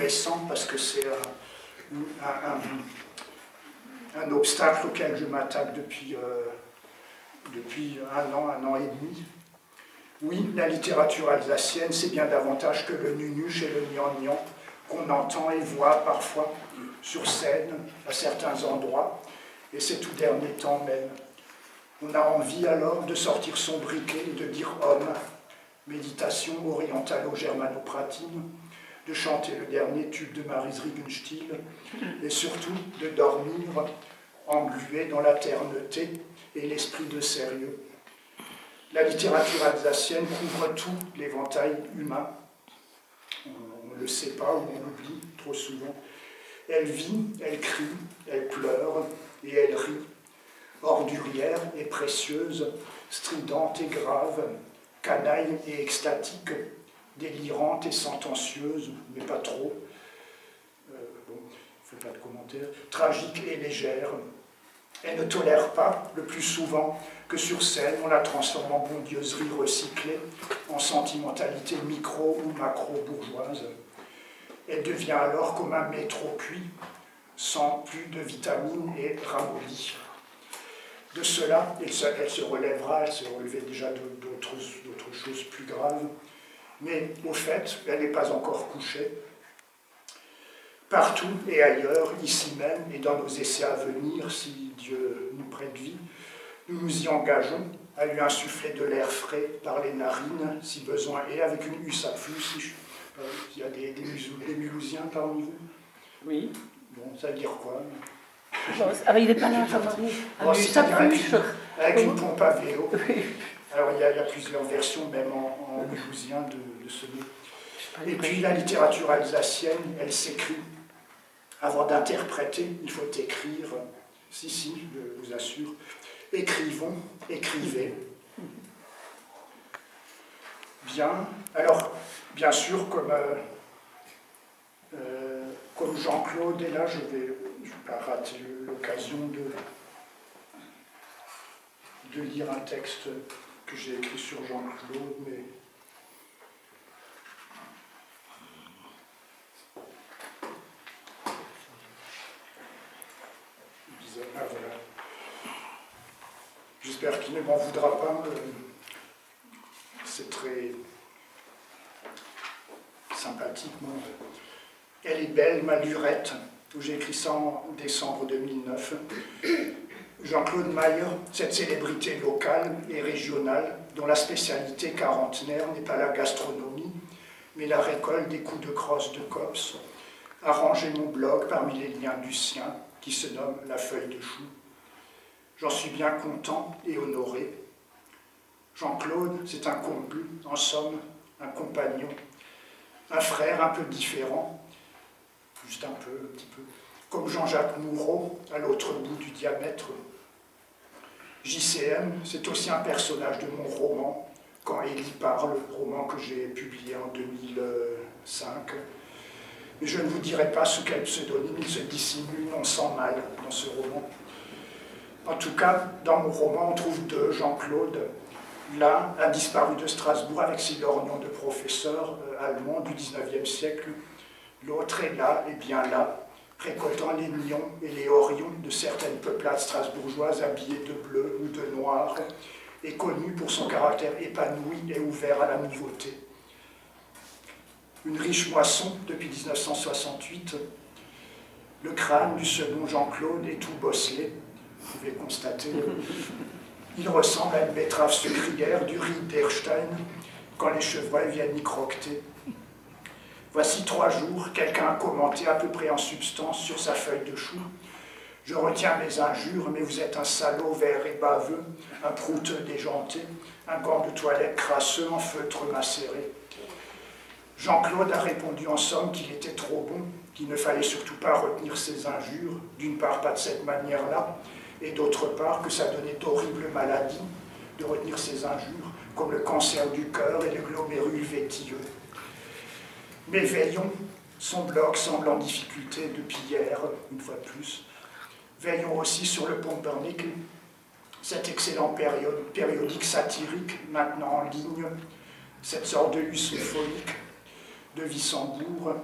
récent parce que c'est un obstacle auquel je m'attaque depuis un an et demi. Oui, la littérature alsacienne, c'est bien davantage que le nunuche et le nian-nian qu'on entend et voit parfois sur scène, à certains endroits, et ces tout derniers temps même. On a envie alors de sortir son briquet et de dire homme, méditation orientalo-germanopratine, de chanter le dernier tube de Maryse Regenstiel, et surtout de dormir englué dans la terneté et l'esprit de sérieux. La littérature alsacienne couvre tout l'éventail humain. On ne le sait pas ou on l'oublie trop souvent. Elle vit, elle crie, elle pleure et elle rit. Ordurière et précieuse, stridente et grave, canaille et extatique, délirante et sentencieuse, mais pas trop. Bon, je ne fais pas de commentaires. Tragique et légère. Elle ne tolère pas, le plus souvent, que sur scène, on la transforme en bondieuserie recyclée, en sentimentalité micro- ou macro-bourgeoise. Elle devient alors comme un mets trop cuit, sans plus de vitamines et ramolli. De cela, elle se relèvera, elle se relevait déjà d'autres choses plus graves, mais au fait, elle n'est pas encore couchée. Partout et ailleurs, ici même, et dans nos essais à venir, si Dieu nous prête vie, nous nous y engageons à lui insuffler de l'air frais par les narines, si besoin, et avec une husse à flux. Il y a des Mulhousiens parmi vous? Oui. Bon, ça veut dire quoi? Alors, il n'est pas là, Jean-Marie. Bon, avec une pompe à vélo. Oui. Alors, il y a plusieurs versions, même en mulhousien, de ce mot. Et puis, la littérature alsacienne, elle s'écrit. Avant d'interpréter, il faut écrire. Si, je vous assure. Écrivons, écrivez. Bien. Alors, bien sûr, comme Jean-Claude est là, je ne vais pas rater l'occasion de lire un texte que j'ai écrit sur Jean-Claude, mais voilà. J'espère qu'il ne m'en voudra pas. C'est très sympathiquement. Elle est belle, ma lurette, où j'ai écrit ça en décembre 2009. Jean-Claude Mayer, cette célébrité locale et régionale, dont la spécialité quarantenaire n'est pas la gastronomie, mais la récolte des coups de crosse de cops, a rangé mon blog parmi les liens du sien, qui se nomme La Feuille de Chou. J'en suis bien content et honoré. Jean-Claude, c'est un combu, en somme, un compagnon, un frère un peu différent, juste un petit peu, comme Jean-Jacques Moureau, à l'autre bout du diamètre. JCM, c'est aussi un personnage de mon roman, Quand Élie parle, roman que j'ai publié en 2005. Mais je ne vous dirai pas sous quel pseudonyme il se dissimule non sans mal dans ce roman. En tout cas, dans mon roman, on trouve deux Jean-Claude. L'un a disparu de Strasbourg avec ses lorgnons de professeur allemand du XIXe siècle. L'autre est là, et bien là, récoltant les nions et les orions de certaines peuplades strasbourgeoises habillées de bleu ou de noir, et connu pour son caractère épanoui et ouvert à la nouveauté. Une riche moisson depuis 1968, le crâne du second Jean-Claude est tout bosselé, vous pouvez constater. Il ressemble à une betterave sucrière du riz d'Erstein quand les chevreuils viennent y croqueter. Voici 3 jours, quelqu'un a commenté à peu près en substance sur sa feuille de chou. Je retiens mes injures, mais vous êtes un salaud vert et baveux, un prouteux déjanté, un gant de toilette crasseux en feutre macéré. Jean-Claude a répondu en somme qu'il était trop bon, qu'il ne fallait surtout pas retenir ses injures, d'une part pas de cette manière-là, et d'autre part que ça donnait d'horribles maladies de retenir ses injures, comme le cancer du cœur et le glomérule vétilleux. Mais veillons, son blog semble en difficulté depuis hier, une fois de plus. Veillons aussi sur le Pumpernickel, cet excellent périodique satirique, maintenant en ligne, cette sorte de Luce phonique de Wissembourg,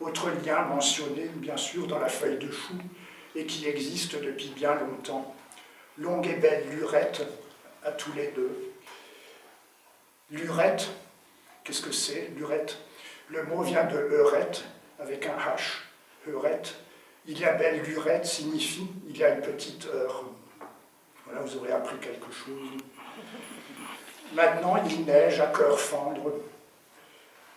Autre lien mentionné, bien sûr, dans la feuille de chou, et qui existe depuis bien longtemps. Longue et belle lurette, à tous les deux. Lurette, qu'est-ce que c'est, lurette? Le mot vient de heurette, avec un H, heurette. Il y a belle lurette signifie il y a une petite heure. Voilà, vous aurez appris quelque chose. Maintenant, il neige à cœur fendre.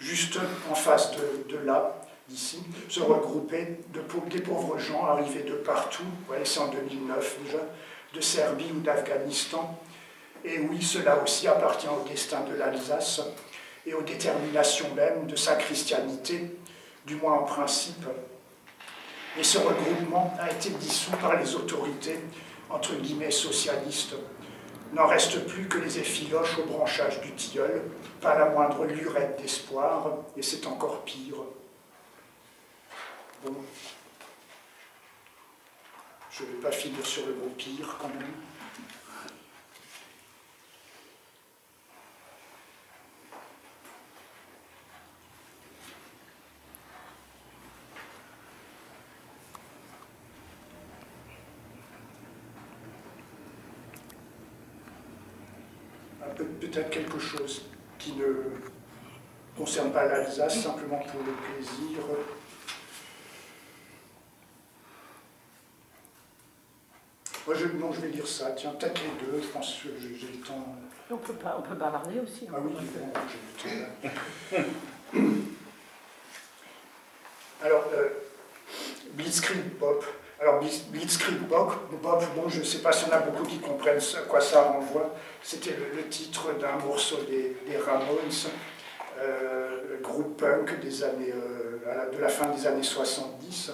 Juste en face de là, ici, se regroupaient des pauvres gens arrivés de partout, voilà, c'est en 2009 déjà, de Serbie ou d'Afghanistan. Et oui, cela aussi appartient au destin de l'Alsace et aux déterminations même de sa christianité, du moins en principe. Et ce regroupement a été dissous par les autorités, entre guillemets, socialistes. N'en reste plus que les effiloches au branchage du tilleul, pas la moindre lurette d'espoir, et c'est encore pire. Bon, je ne vais pas finir sur le mot pire quand même. Peut-être quelque chose qui ne concerne pas l'Alsace, simplement pour le plaisir. Moi, je vais lire ça, tiens, peut-être les deux, je pense que j'ai le temps. On peut bavarder aussi. Ah oui, bon, j'ai le temps. Alors, Blitzkrieg Bop. Alors, Blitzkrieg Bop, bon, je ne sais pas si on a beaucoup qui comprennent à quoi ça renvoie. C'était le titre d'un morceau des Ramones, groupe punk des années, de la fin des années 70.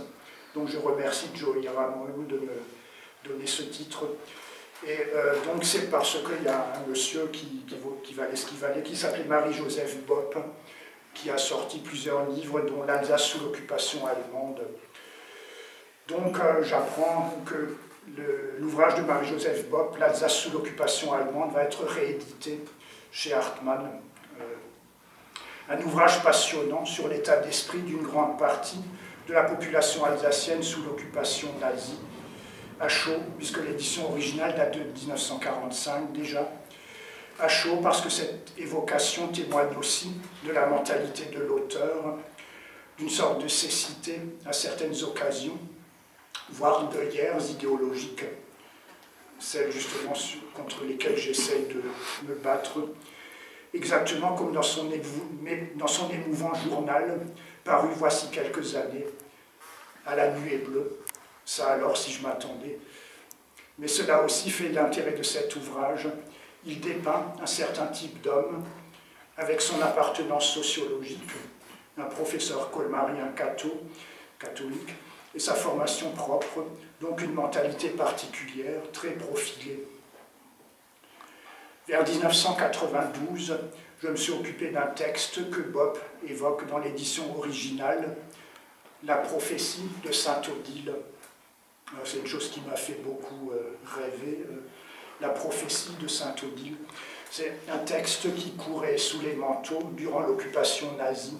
Donc, je remercie Joey Ramone de me donner ce titre. Et donc, c'est parce qu'il y a un monsieur qui valait ce qu'il valait, qui s'appelait Marie-Joseph Bop, qui a sorti plusieurs livres, dont l'Alsace sous l'occupation allemande. Donc j'apprends que l'ouvrage de Marie-Joseph Bop, l'Alsace sous l'occupation allemande, va être réédité chez Hartmann. Un ouvrage passionnant sur l'état d'esprit d'une grande partie de la population alsacienne sous l'occupation nazie, à chaud, puisque l'édition originale date de 1945 déjà, à chaud parce que cette évocation témoigne aussi de la mentalité de l'auteur, d'une sorte de cécité à certaines occasions, voire d'œillères idéologiques, celles justement contre lesquelles j'essaye de me battre, exactement comme dans son émouvant journal, paru voici quelques années, à la nuée bleue. Ça alors si je m'attendais. Mais cela aussi fait l'intérêt de cet ouvrage. Il dépeint un certain type d'homme avec son appartenance sociologique, un professeur colmarien catholique, et sa formation propre, donc une mentalité particulière, très profilée. Vers 1992, je me suis occupé d'un texte que Bop évoque dans l'édition originale, La prophétie de Sainte-Odile. C'est une chose qui m'a fait beaucoup rêver, La prophétie de Sainte-Odile. C'est un texte qui courait sous les manteaux durant l'occupation nazie.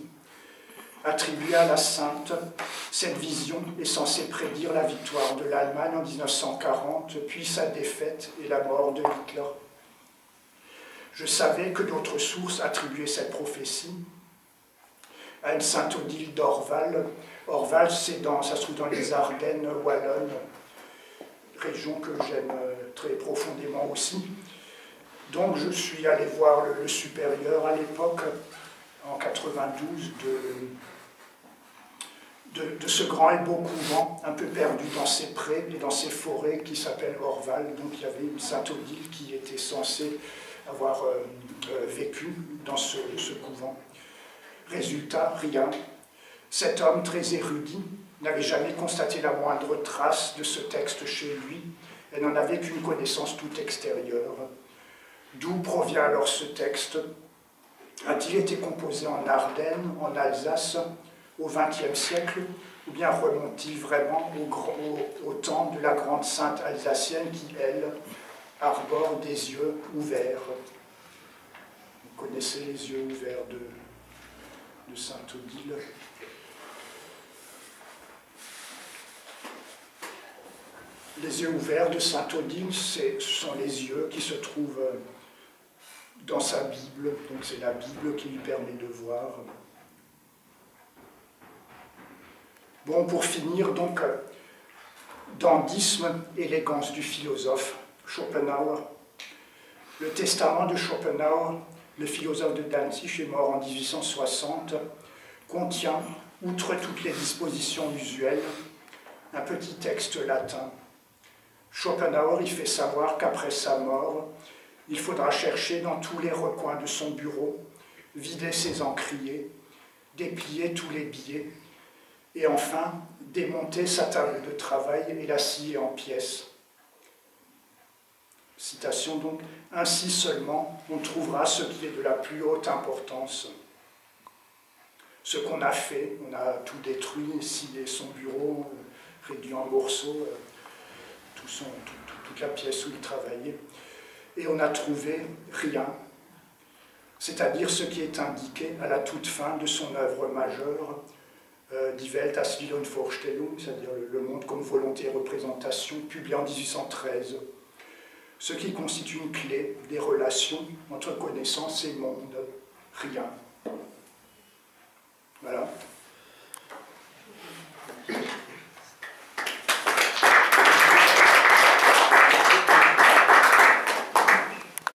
Attribué à la Sainte, cette vision est censée prédire la victoire de l'Allemagne en 1940, puis sa défaite et la mort de Hitler. Je savais que d'autres sources attribuaient cette prophétie à une Sainte-Odile d'Orval. Orval, ça se trouve dans les Ardennes wallonnes, région que j'aime très profondément aussi. Donc je suis allé voir le supérieur à l'époque, en 92, de ce grand et beau couvent, un peu perdu dans ses prés et dans ses forêts, qui s'appelle Orval. Donc il y avait une Sainte-Odile qui était censée avoir vécu dans ce couvent. Résultat, rien. Cet homme très érudit n'avait jamais constaté la moindre trace de ce texte chez lui et n'en avait qu'une connaissance toute extérieure. D'où provient alors ce texte? A-t-il été composé en Ardennes, en Alsace, au XXe siècle, ou bien remonte-t-il vraiment au temps de la grande sainte alsacienne qui, elle, arbore des yeux ouverts? Vous connaissez les yeux ouverts de Sainte-Odile. Les yeux ouverts de saint Odile, ce sont les yeux qui se trouvent dans sa Bible, donc c'est la Bible qui lui permet de voir. Bon, pour finir, donc, dandysme, élégance du philosophe, Schopenhauer. Le testament de Schopenhauer, le philosophe de Danzig, est mort en 1860, contient, outre toutes les dispositions usuelles, un petit texte latin. Schopenhauer y fait savoir qu'après sa mort, il faudra chercher dans tous les recoins de son bureau, vider ses encriers, déplier tous les billets, et enfin démonter sa table de travail et la scier en pièces. Citation donc, ainsi seulement on trouvera ce qui est de la plus haute importance. Ce qu'on a fait, on a tout détruit, scié son bureau, réduit en morceaux, toute la pièce où il travaillait, et on a trouvé rien, c'est-à-dire ce qui est indiqué à la toute fin de son œuvre majeure, Die Welt als Will und Vorstellung, c'est-à-dire le monde comme volonté et représentation, publié en 1813, ce qui constitue une clé des relations entre connaissance et monde, rien.